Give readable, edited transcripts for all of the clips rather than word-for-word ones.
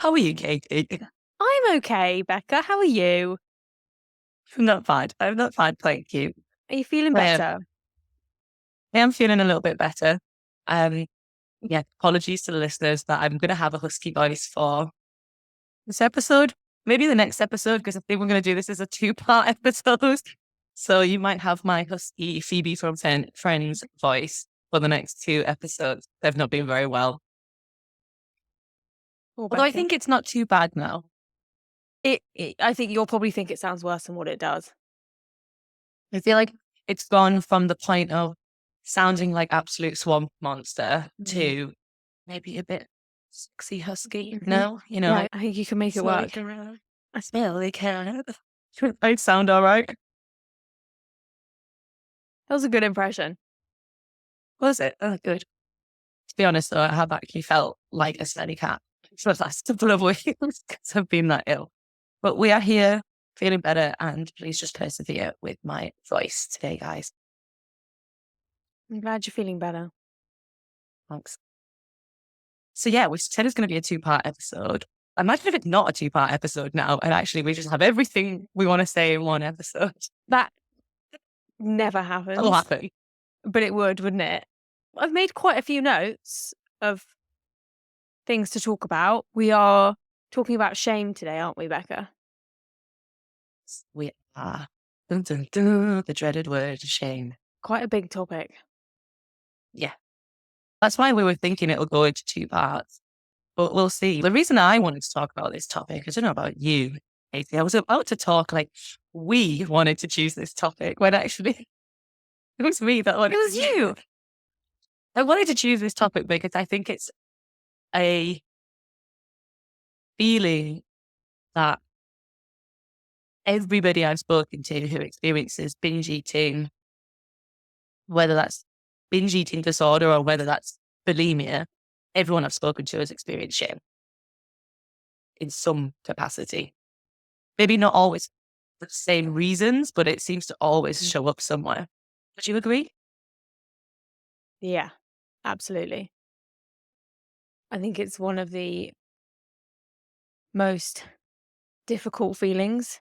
How are you, Katie? I'm okay, Becca. How are you? I'm not bad. I'm not bad, thank you. Are you feeling Um, better? I am feeling a little bit better. Um, yeah, apologies to the listeners that I'm going to have a husky voice for this episode. Maybe the next episode, because I think we're going to do this as a two-part episode. So you might have my husky Phoebe from Friends voice for the next two episodes. They've not been very well. Oh, Although I Becca. think it's not too bad now. I think you'll probably think it sounds worse than what it does. I feel like it's gone from the point of sounding like absolute swamp monster to maybe a bit sexy husky. No, Yeah, like I think you can make it work. I smell like carrot. I sound all right. That was a good impression. Was it? Oh, good. To be honest, though, I have actually felt like a smelly cat for the last couple of weeks because I've been that ill. But we are here, feeling better, and please just persevere with my voice today, guys. I'm glad you're feeling better. Thanks. So yeah, we said it's going to be a two-part episode. Imagine if it's not a two-part episode now, and actually we just have everything we want to say in one episode. That never That'll happens, happen. but it would, wouldn't it? I've made quite a few notes of things to talk about. We are talking about shame today, aren't we, Becca? We are dun, dun, dun, the dreaded word shame. Quite a big topic. Yeah. That's why we were thinking it'll go into two parts, but we'll see. The reason I wanted to talk about this topic, I don't know about you, Katie, I was about to talk like we wanted to choose this topic when actually it was me that wanted. It was you. I wanted to choose this topic because I think it's a feeling that everybody I've spoken to who experiences binge eating, whether that's binge eating disorder or whether that's bulimia, everyone I've spoken to has experienced shame in some capacity. Maybe not always for the same reasons, but it seems to always show up somewhere. Would you agree? Yeah, absolutely. I think it's one of the most difficult feelings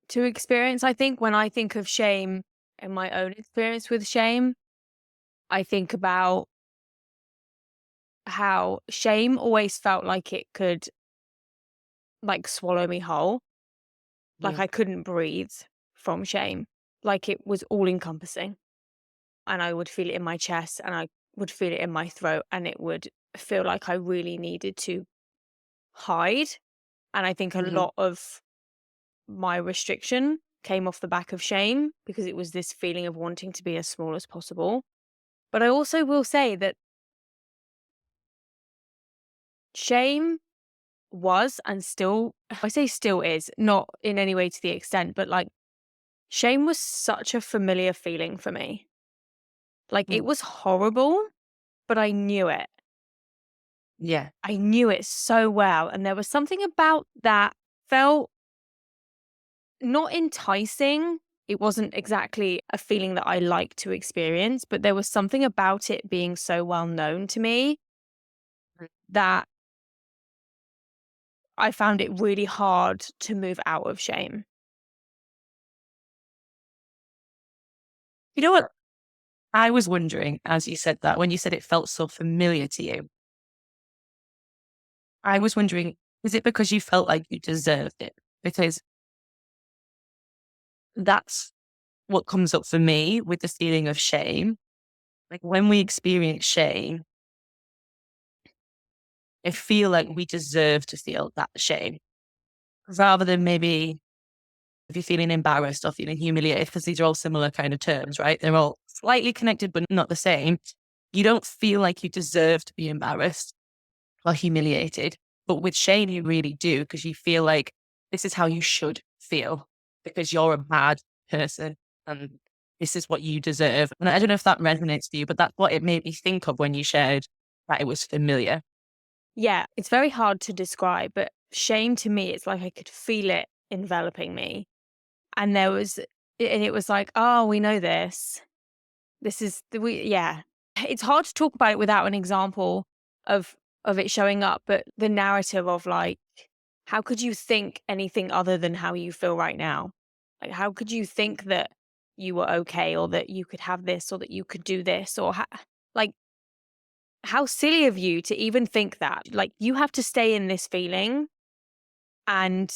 to experience. I think when I think of shame and my own experience with shame, I think about how shame always felt like it could swallow me whole. Like Yeah. I couldn't breathe from shame. Like it was all encompassing. And I would feel it in my chest and I would feel it in my throat and it would feel like I really needed to hide. And I think a Mm-hmm. lot of my restriction came off the back of shame because it was this feeling of wanting to be as small as possible. But I also will say that shame was and still, I say still is, not in any way to the extent, but like shame was such a familiar feeling for me. Like it was horrible, but I knew it. Yeah. I knew it so well. And there was something about that felt not enticing. It wasn't exactly a feeling that I like to experience, but there was something about it being so well known to me that I found it really hard to move out of shame. You know what? I was wondering, as you said that, when you said it felt so familiar to you, I was wondering, is it because you felt like you deserved it? Because that's what comes up for me with the feeling of shame. Like when we experience shame, I feel like we deserve to feel that shame rather than maybe if you're feeling embarrassed or feeling humiliated, because these are all similar kind of terms, right? They're all slightly connected, but not the same. You don't feel like you deserve to be embarrassed or humiliated. But with shame, you really do, because you feel like this is how you should feel because you're a bad person and this is what you deserve. And I don't know if that resonates with you, but that's what it made me think of when you shared that it was familiar. Yeah, it's very hard to describe, but shame to me, it's like I could feel it enveloping me. And it was like, oh, we know this. This is, yeah. It's hard to talk about it without an example of of it showing up, but the narrative of like, how could you think anything other than how you feel right now? Like, how could you think that you were okay, or that you could have this, or that you could do this, or like, how silly of you to even think that. Like, you have to stay in this feeling, and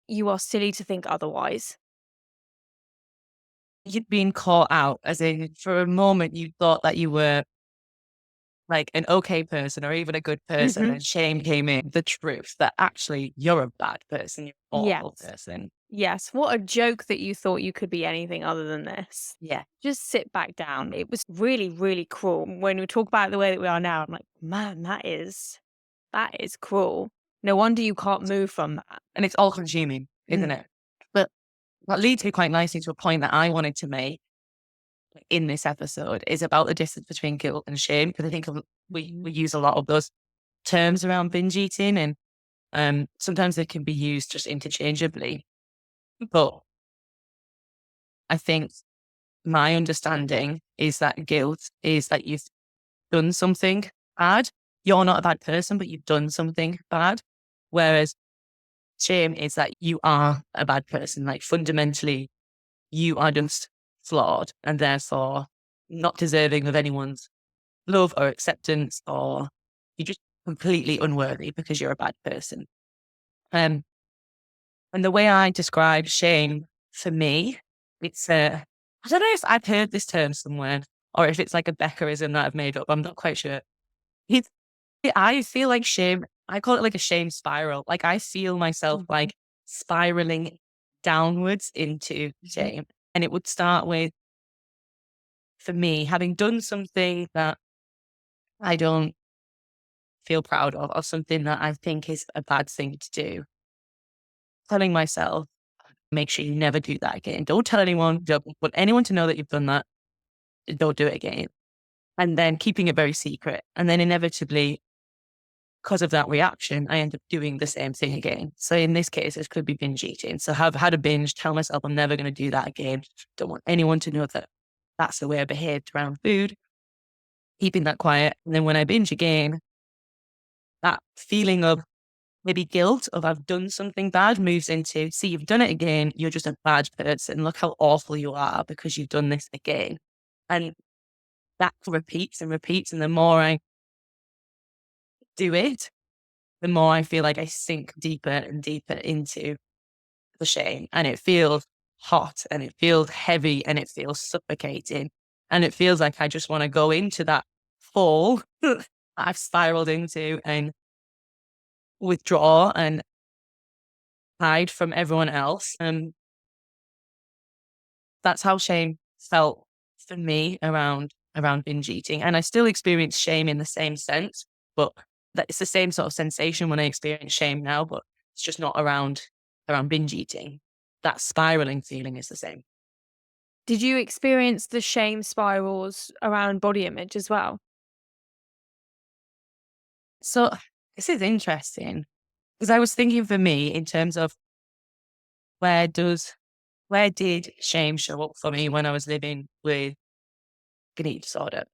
you are silly to think otherwise. You'd been caught out, as in for a moment you thought that you were like an okay person or even a good person, Hmm. and shame came in, the truth that actually you're a bad person, you're an awful Yes. person. Yes. What a joke that you thought you could be anything other than this. Yeah. Just sit back down. It was really, really cruel. When we talk about the way that we are now, I'm like, man, that is cruel. No wonder you can't move from that. And it's all consuming, isn't Mm. it? But that leads me quite nicely to a point that I wanted to make in this episode is about the difference between guilt and shame. Because I think we Mhm. use a lot of those terms around binge eating, and sometimes they can be used just interchangeably. But I think my understanding is that guilt is that you've done something bad. You're not a bad person, but you've done something bad. Whereas shame is that you are a bad person. Like fundamentally, you are just flawed and therefore not deserving of anyone's love or acceptance, or you're just completely unworthy because you're a bad person. Um, and the way I describe shame for me, it's I don't know if I've heard this term somewhere or if it's like a Beckerism that I've made up. I'm not quite sure. It's, I feel like shame. I call it like a shame spiral. Like I feel myself Mhm. like spiraling downwards into Mhm. shame, and it would start with, for me, having done something that I don't feel proud of, or something that I think is a bad thing to do. Telling myself, make sure you never do that again. Don't tell anyone, don't want anyone to know that you've done that. Don't do it again. And then keeping it very secret. And then inevitably, because of that reaction, I end up doing the same thing again. So in this case, it could be binge eating. So have had a binge, tell myself I'm never going to do that again. Don't want anyone to know that that's the way I behaved around food, keeping that quiet. And then when I binge again, that feeling of maybe guilt of I've done something bad moves into, see, you've done it again. You're just a bad person. Look how awful you are because you've done this again. And that repeats and repeats. And the more I do it, the more I feel like I sink deeper and deeper into the shame. And it feels hot and it feels heavy and it feels suffocating. And it feels like I just want to go into that fall that I've spiraled into and withdraw and hide from everyone else. And that's how shame felt for me around binge eating. And I still experience shame in the same sense, but that it's the same sort of sensation when I experience shame now, but it's just not around binge eating. That spiraling feeling is the same. Did you experience the shame spirals around body image as well? So this is interesting because I was thinking for me in terms of where does where did shame show up for me when I was living with an eating disorder?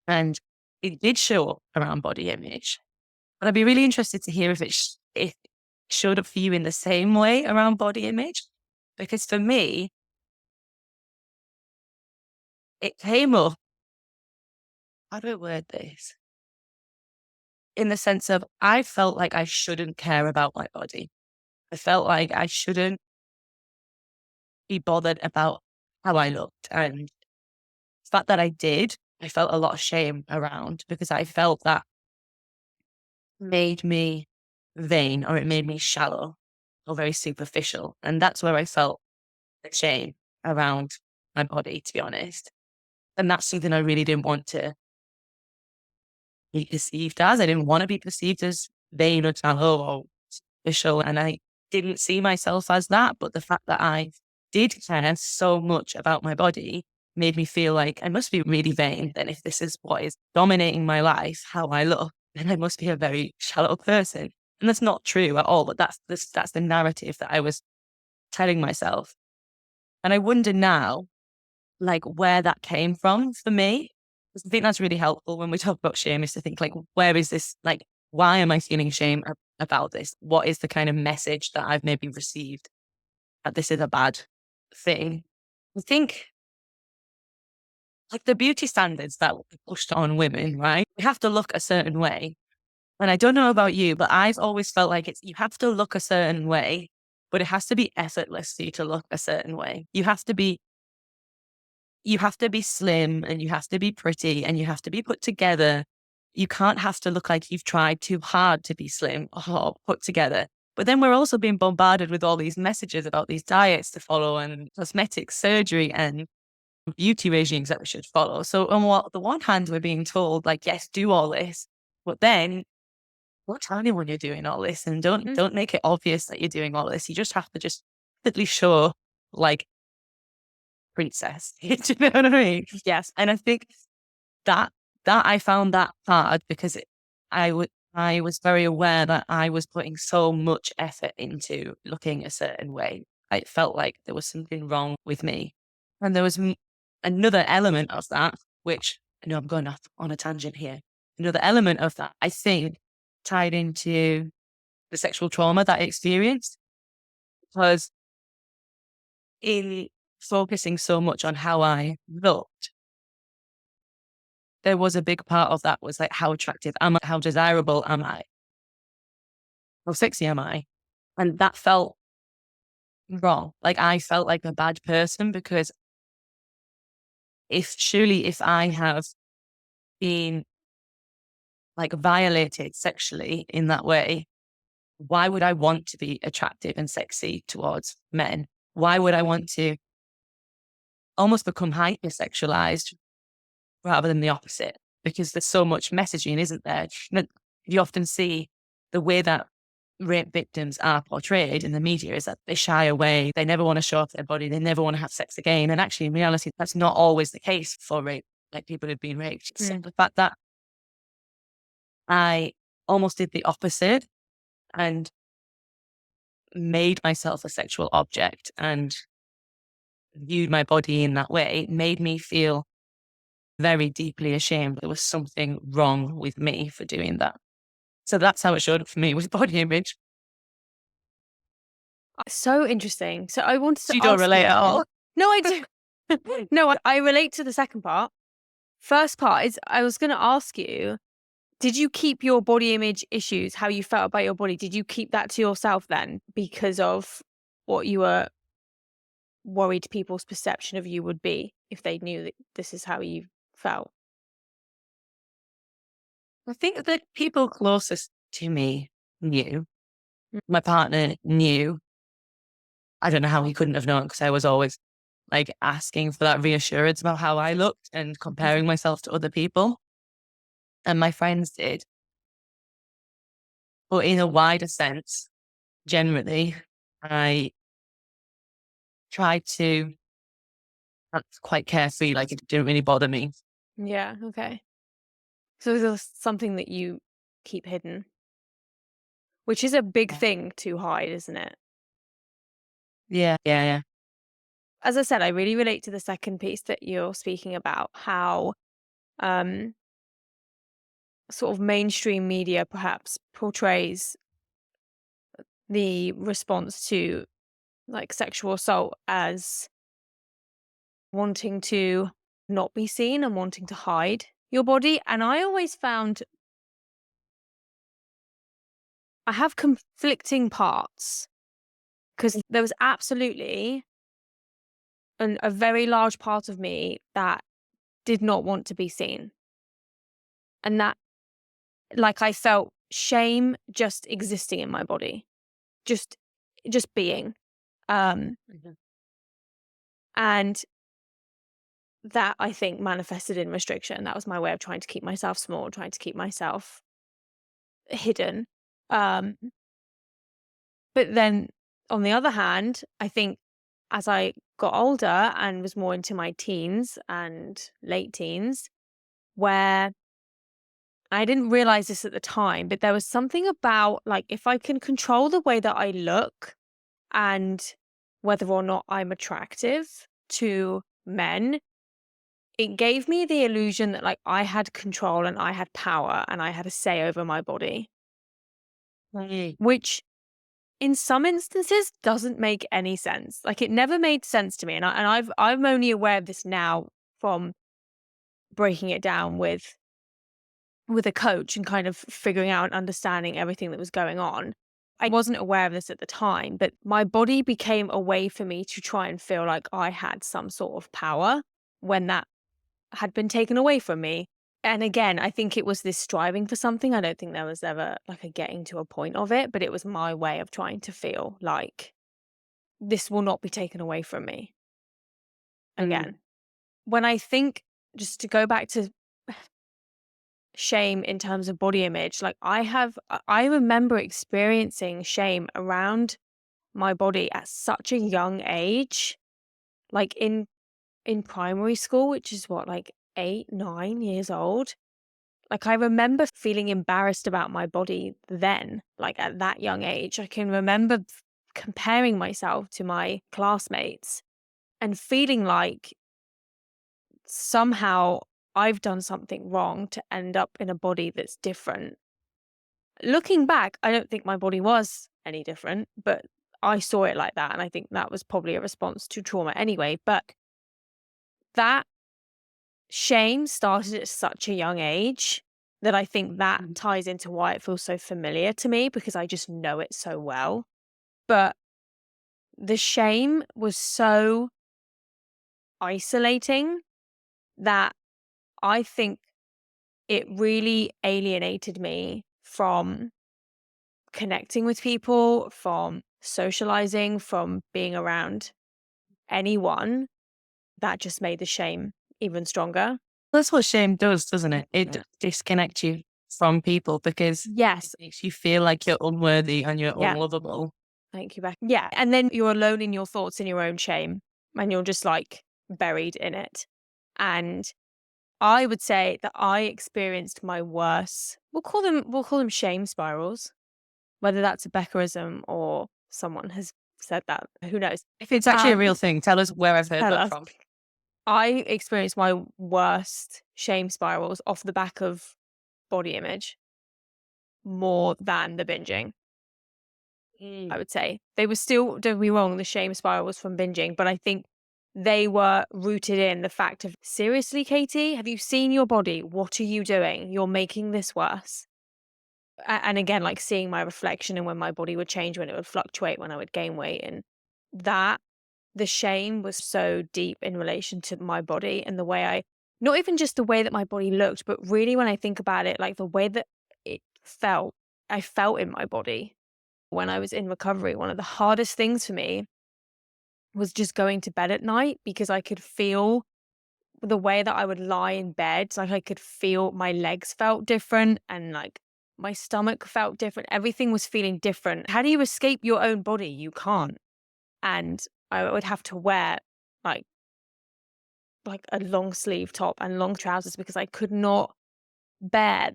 And it did show up around body image. But I'd be really interested to hear if it showed up for you in the same way around body image. Because for me, it came up, how do I word this? In the sense of I felt like I shouldn't care about my body. I felt like I shouldn't be bothered about how I looked. And the fact that I did, I felt a lot of shame around because I felt that made me vain or it made me shallow or very superficial. And that's where I felt the shame around my body, to be honest. And that's something I really didn't want to be perceived as. I didn't want to be perceived as vain or shallow or superficial. And I didn't see myself as that. But the fact that I did care so much about my body made me feel like I must be really vain. Then if this is what is dominating my life, how I look, then I must be a very shallow person. And that's not true at all. But that's the narrative that I was telling myself. And I wonder now, like where that came from for me. I think that's really helpful when we talk about shame, is to think like, where is this, like, why am I feeling shame about this? What is the kind of message that I've maybe received that this is a bad thing? I think like the beauty standards that were pushed on women, right? We have to look a certain way. And I don't know about you, but I've always felt like you have to look a certain way, but it has to be effortless for you to look a certain way. You have to be slim, and you have to be pretty, and you have to be put together. You can't have to look like you've tried too hard to be slim or put together. But then we're also being bombarded with all these messages about these diets to follow and cosmetic surgery and beauty regimes that we should follow. So on the one hand, we're being told like, yes, do all this, but then don't tell anyone you're doing all this, and don't make it obvious that you're doing all this. You just have to just simply show like princess. Do you know what I mean? Yes. And I think that I found that hard because I was very aware that I was putting so much effort into looking a certain way. I felt like there was something wrong with me. And there was another element of that, which I know I'm going off on a tangent here. Another element of that, I think, tied into the sexual trauma that I experienced, because in focusing so much on how I looked, there was a big part of that was like, how attractive am I? How desirable am I? How sexy am I? And that felt wrong. Like I felt like a bad person, because if I have been like violated sexually in that way, why would I want to be attractive and sexy towards men? Why would I want to almost become hypersexualized rather than the opposite? Because there's so much messaging, isn't there? You often see the way that rape victims are portrayed in the media is that they shy away. They never want to show off their body. They never want to have sex again. And actually, in reality, that's not always the case for rape, like people who've been raped. So the fact that I almost did the opposite and made myself a sexual object and viewed my body in that way made me feel very deeply ashamed. There was something wrong with me for doing that. So that's how it showed up for me, with body image. So interesting. So I wanted to So you don't ask relate you at all? No, I do. No, I relate to the second part. First part is I was going to ask you, did you keep your body image issues, how you felt about your body, did you keep that to yourself then because of what you were worried people's perception of you would be if they knew that this is how you felt? I think the people closest to me knew. Mm. My partner knew. I don't know how he couldn't have known, because I was always like asking for that reassurance about how I looked and comparing myself to other people. And my friends did. But in a wider sense, generally, I tried to act quite carefree, like it didn't really bother me. Yeah, okay. So there's something that you keep hidden, which is a big Yeah. thing to hide, isn't it? Yeah. As I said, I really relate to the second piece that you're speaking about, how um, sort of mainstream media perhaps portrays the response to like sexual assault as wanting to not be seen and wanting to hide your body. And I always found I have conflicting parts, because there was absolutely a very large part of me that did not want to be seen. And that, like, I felt shame just existing in my body, just being. Mhm. And that, I think, manifested in restriction. That was my way of trying to keep myself small, trying to keep myself hidden. Um, but then on the other hand, I think as I got older and was more into my teens and late teens, where I didn't realize this at the time, but there was something about like, if I can control the way that I look and whether or not I'm attractive to men, it gave me the illusion that like I had control and I had power and I had a say over my body, Right. which in some instances doesn't make any sense. Like it never made sense to me. I'm only aware of this now from breaking it down with a coach and kind of figuring out and understanding everything that was going on. I wasn't aware of this at the time, but my body became a way for me to try and feel like I had some sort of power when that had been taken away from me. And again, I think it was this striving for something. I don't think there was ever like a getting to a point of it, but it was my way of trying to feel like this will not be taken away from me Mm. again. When I think, just to go back to shame in terms of body image, like I remember experiencing shame around my body at such a young age, like in primary school, which is what, like 8, 9 years old. Like I remember feeling embarrassed about my body then, like at that young age. I can remember comparing myself to my classmates and feeling like somehow I've done something wrong to end up in a body that's different. Looking back, I don't think my body was any different, but I saw it like that. And I think that was probably a response to trauma anyway. But that shame started at such a young age that I think that Mm. ties into why it feels so familiar to me because I just know it so well. But the shame was so isolating that I think it really alienated me from connecting with people, from socializing, from being around anyone. That just made the shame even stronger. That's what shame does, doesn't it? It disconnects you from people because it Yes. makes you feel like you're unworthy and you're Yeah. unlovable. Thank you, Beck. Yeah. And then you're alone in your thoughts in your own shame and you're just like buried in it. And I would say that I experienced my worst, we'll call them shame spirals, whether that's a Beckerism or someone has said that. Who knows? If it's actually a Um, real thing, tell us where I've heard tell that us. from. I experienced my worst shame spirals off the back of body image more than the binging. I Mm. would say they were still, don't get me wrong, the shame spiral was from binging, but I think they were rooted in the fact of, seriously, Katie, have you seen your body? What are you doing? You're making this worse. And again, like seeing my reflection and when my body would change, when it would fluctuate, when I would gain weight. And that, the shame was so deep in relation to my body and the way not even just the way that my body looked, but really when I think about it, like the way that it felt, I felt in my body when I was in recovery. One of the hardest things for me was just going to bed at night because I could feel the way that I would lie in bed. Like I could feel my legs felt different and like my stomach felt different. Everything was feeling different. How do you escape your own body? You can't. And I would have to wear like a long sleeve top and long trousers because I could not bear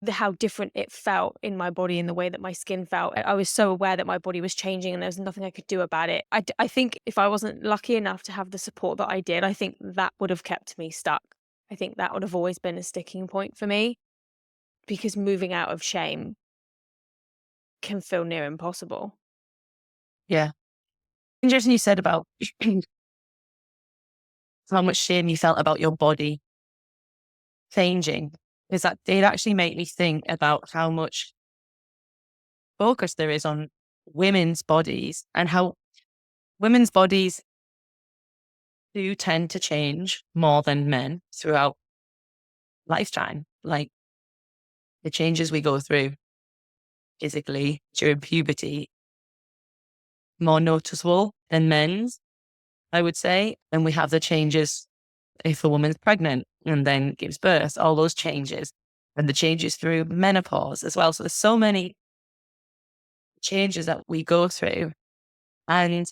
how different it felt in my body and the way that my skin felt. I was so aware that my body was changing and there was nothing I could do about it. I think if I wasn't lucky enough to have the support that I did, I think that would have kept me stuck. I think that would have always been a sticking point for me because moving out of shame can feel near impossible. Yeah. Interesting you said about how much shame you felt about your body changing, because that did actually make me think about how much focus there is on women's bodies and how women's bodies do tend to change more than men throughout lifetime. Like the changes we go through physically during puberty, more noticeable than men's, I would say. And we have the changes if a woman's pregnant and then gives birth, all those changes, and the changes through menopause as well. So there's so many changes that we go through. And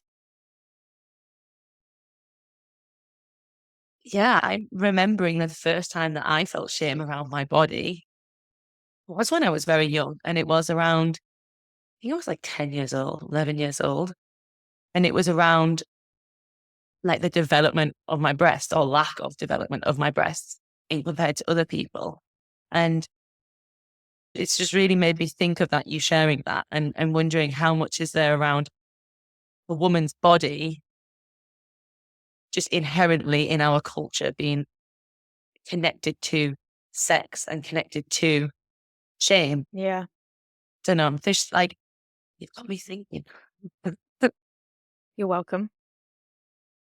yeah, I'm remembering the first time that I felt shame around my body was when I was very young. And it was around, I think I was like 10 years old, 11 years old. And it was around like the development of my breast or lack of development of my breasts in compared to other people. And it's just really made me think of that, you sharing that, and wondering how much is there around a woman's body just inherently in our culture being connected to sex and connected to shame. Yeah. Don't know. There's like, you've got me thinking. You're welcome.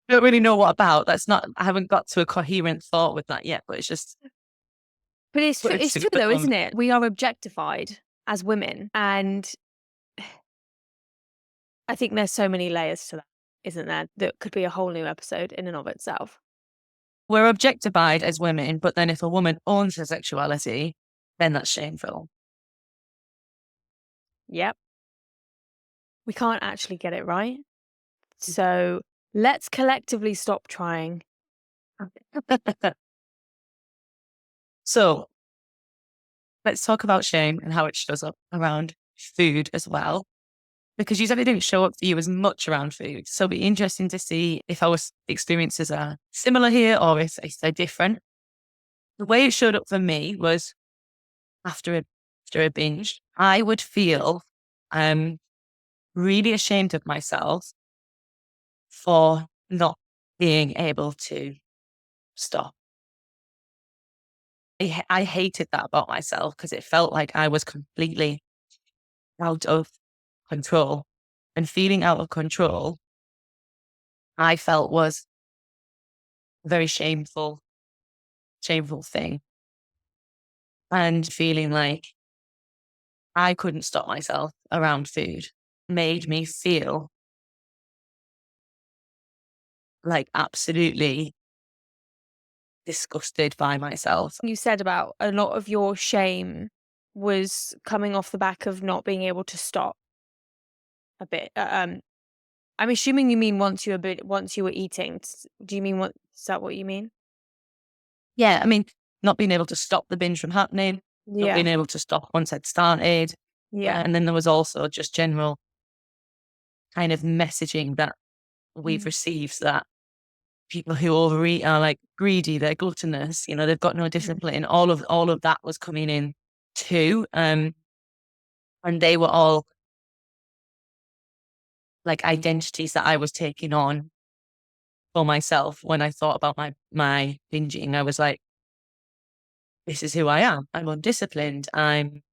Don't really know what about. That's not, I haven't got to a coherent thought with that yet, but it's just, But it's true, it's true though, um, isn't it? We are objectified as women. And I think there's so many layers to that, isn't there? That could be a whole new episode in and of itself. we're objectified as women, but then if a woman owns her sexuality, then that's shameful. Yep. We can't actually get it right. So let's collectively stop trying. So let's talk about shame and how it shows up around food as well. Because you said it didn't show up for you as much around food. So it'll be interesting to see if our experiences are similar here or if they're different. The way it showed up for me was after a binge, I would feel really ashamed of myself for not being able to stop. I hated that about myself because it felt like I was completely out of control. And feeling out of control, I felt was a very shameful thing. And feeling like I couldn't stop myself around food made me feel like absolutely disgusted by myself. You said about a lot of your shame was coming off the back of not being able to stop a bit. I'm assuming you mean once you were eating. Do you mean what? Is that what you mean? Yeah, I mean, not being able to stop the binge from happening, not being able to stop once I'd started. Yeah. And then there was also just general kind of messaging that we've received that people who overeat are like greedy, they're gluttonous, they've got no discipline. All of that was coming in too. And they were all like identities that I was taking on for myself when I thought about my binging. I was like, this is who I am. I'm undisciplined. I'm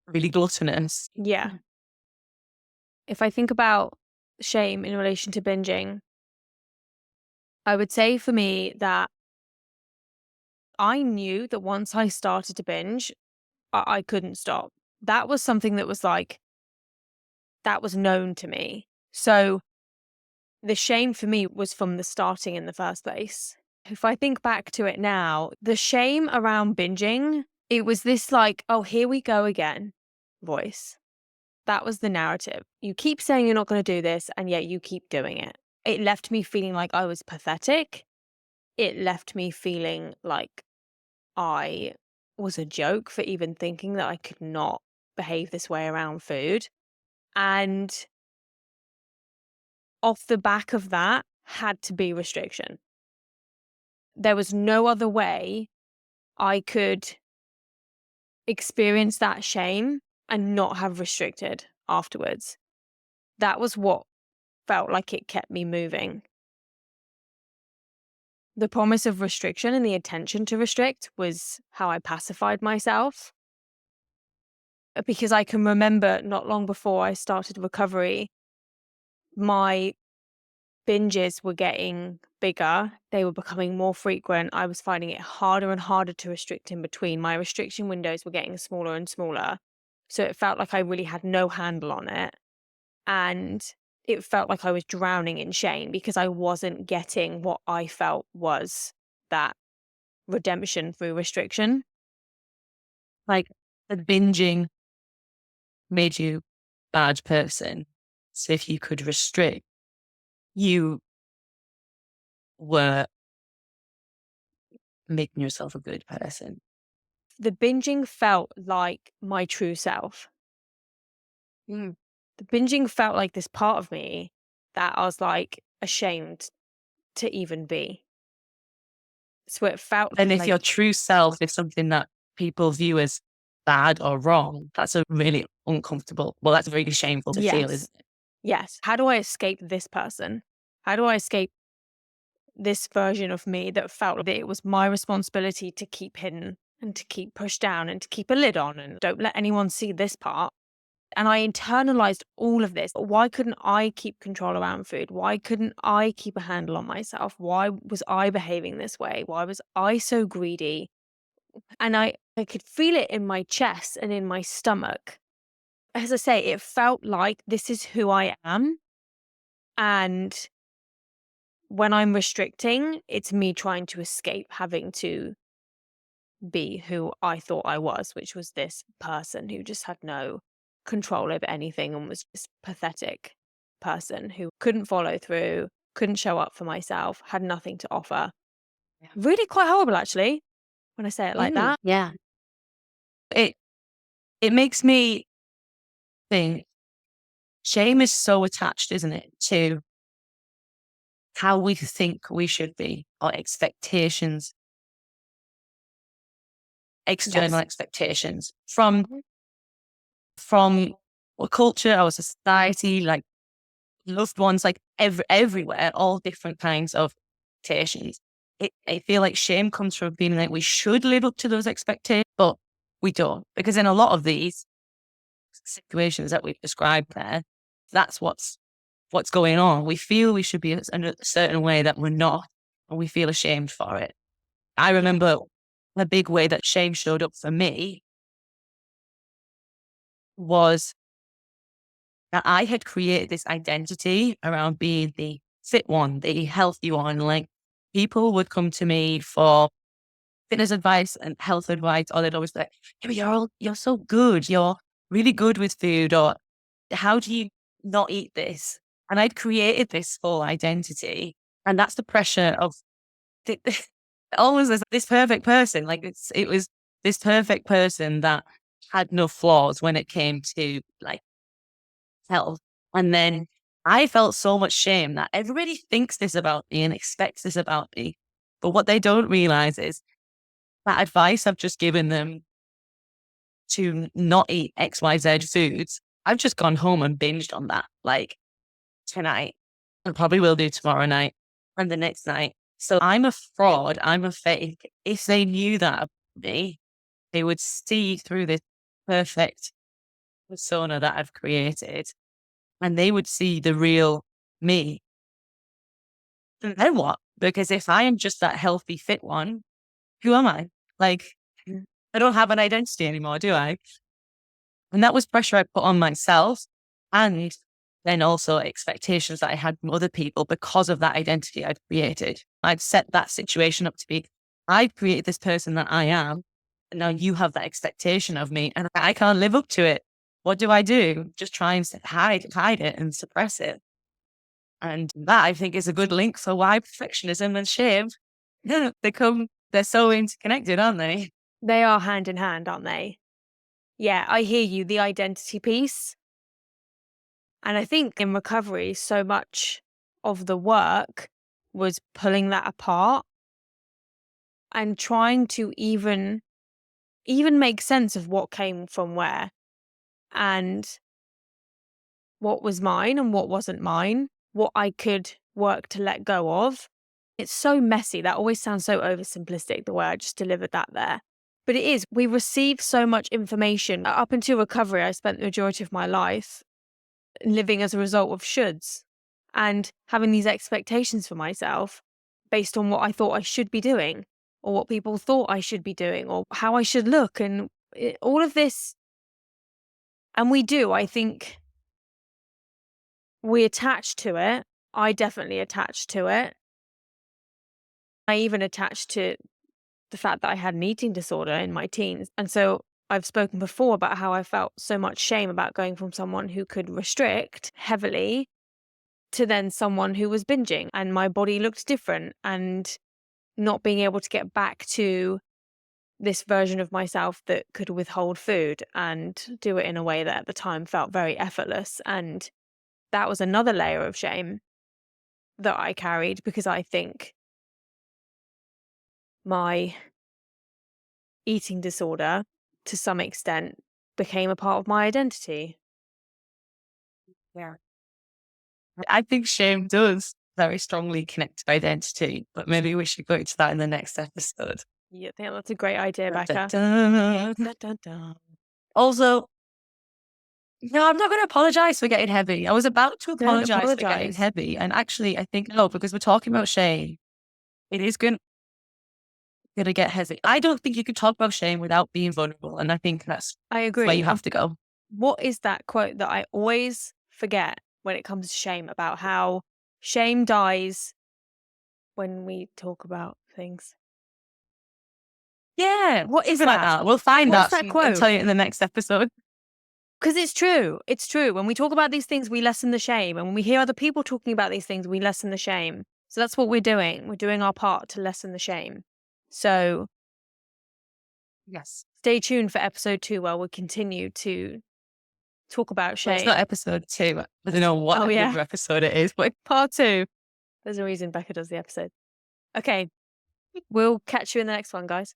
really gluttonous. Yeah. If I think about shame in relation to binging, I would say for me that I knew that once I started to binge, I couldn't stop. That was something that was like, that was known to me. So the shame for me was from the starting in the first place. If I think back to it now, the shame around binging, it was this like, oh, here we go again voice. That was the narrative. You keep saying you're not going to do this, and yet you keep doing it. It left me feeling like I was pathetic. It left me feeling like I was a joke for even thinking that I could not behave this way around food. And off the back of that had to be restriction. There was no other way I could experience that shame and not have restricted afterwards. That was what felt like it kept me moving. The promise of restriction and the intention to restrict was how I pacified myself. Because I can remember not long before I started recovery, my binges were getting bigger. They were becoming more frequent. I was finding it harder and harder to restrict in between. My restriction windows were getting smaller and smaller. So it felt like I really had no handle on it. And it felt like I was drowning in shame because I wasn't getting what I felt was that redemption through restriction. Like the binging made you a bad person. So if you could restrict, you were making yourself a good person. The binging felt like my true self. The binging felt like this part of me that I was like, ashamed to even be. So it felt And if like, your true self is something that people view as bad or wrong, that's a really uncomfortable, well, that's really shameful to feel, yes, isn't it? yes. How do I escape this person? How do I escape this version of me that felt that it was my responsibility to keep hidden and to keep pushed down and to keep a lid on and don't let anyone see this part? And I internalized all of this. Why couldn't I keep control around food? Why couldn't I keep a handle on myself? Why was I behaving this way? Why was I so greedy? And I could feel it in my chest and in my stomach. As I say, it felt like this is who I am. And when I'm restricting, it's me trying to escape having to be who I thought I was, which was this person who just had no control over anything and was this pathetic person who couldn't follow through, couldn't show up for myself, had nothing to offer. Yeah. Really quite horrible, actually, when I say it like that. Yeah. It it makes me think shame is so attached, isn't it, to how we think we should be, our expectations, external Yes. expectations from our culture, our society, like loved ones, like everywhere, all different kinds of expectations. I feel like shame comes from feeling like we should live up to those expectations, but we don't. Because in a lot of these situations that we've described there, that's what's going on. We feel we should be in a certain way that we're not, and we feel ashamed for it. I remember a big way that shame showed up for me was that I had created this identity around being the fit one, the healthy one. Like people would come to me for fitness advice and health advice, or they'd always be like, "Yeah, but you're so good. You're really good with food," or "How do you not eat this?" And I'd created this full identity, and that's the pressure of always this perfect person. Like it was this perfect person that had no flaws when it came to like health. And then I felt so much shame that everybody thinks this about me and expects this about me. But what they don't realize is that advice I've just given them to not eat XYZ foods, I've just gone home and binged on that like tonight. I probably will do tomorrow night and the next night. So I'm a fraud. I'm a fake. If they knew that about me, they would see through this perfect persona that I've created and they would see the real me. And then what? Because if I am just that healthy, fit one, who am I? Like, I don't have an identity anymore, do I? And that was pressure I put on myself and then also expectations that I had from other people because of that identity I'd created. I'd set that situation up to be, I've created this person that I am. And now you have that expectation of me and I can't live up to it. What do? Just try and hide it and suppress it. And that I think is a good link for why perfectionism and shame, they're so interconnected, aren't they? They are hand in hand, aren't they? Yeah, I hear you. The identity piece. And I think in recovery, so much of the work was pulling that apart and trying to even make sense of what came from where and what was mine and what wasn't mine, what I could work to let go of. It's so messy. That always sounds so oversimplistic, the way I just delivered that there. But it is. We receive so much information. Up until recovery, I spent the majority of my life living as a result of shoulds and having these expectations for myself based on what I thought I should be doing or what people thought I should be doing or how I should look and all of this. And we do, I think we attach to it. I definitely attached to it. I even attached to the fact that I had an eating disorder in my teens. And so I've spoken before about how I felt so much shame about going from someone who could restrict heavily to then someone who was binging and my body looked different and not being able to get back to this version of myself that could withhold food and do it in a way that at the time felt very effortless. And that was another layer of shame that I carried because I think my eating disorder, to some extent, became a part of my identity. Yeah. I think shame does very strongly connect to identity, but maybe we should go into that in the next episode. Yeah, I think that's a great idea, Dun, dun, Becca. dun. Dun, dun, dun. Also, no, I'm not going to apologize for getting heavy. I was about to Don't apologize for getting apologize. heavy. And actually, I think, no, because we're talking about shame, it is going to get heavy. I don't think you can talk about shame without being vulnerable. And I think that's I where agree. you have to go. What is that quote that I always forget when it comes to shame, about how shame dies when we talk about things? Yeah. What is Something like that? that. We'll find What's that. that I'll quote? tell you in the next episode. Because it's true. It's true. When we talk about these things, we lessen the shame. And when we hear other people talking about these things, we lessen the shame. So that's what we're doing. We're doing our part to lessen the shame. So Yes. stay tuned for episode 2 where we'll continue to talk about Well, shame. it's not episode 2. I don't know what Oh, yeah. number episode it is, but Part 2. There's a reason Becca does the episode. Okay. We'll catch you in the next one, guys.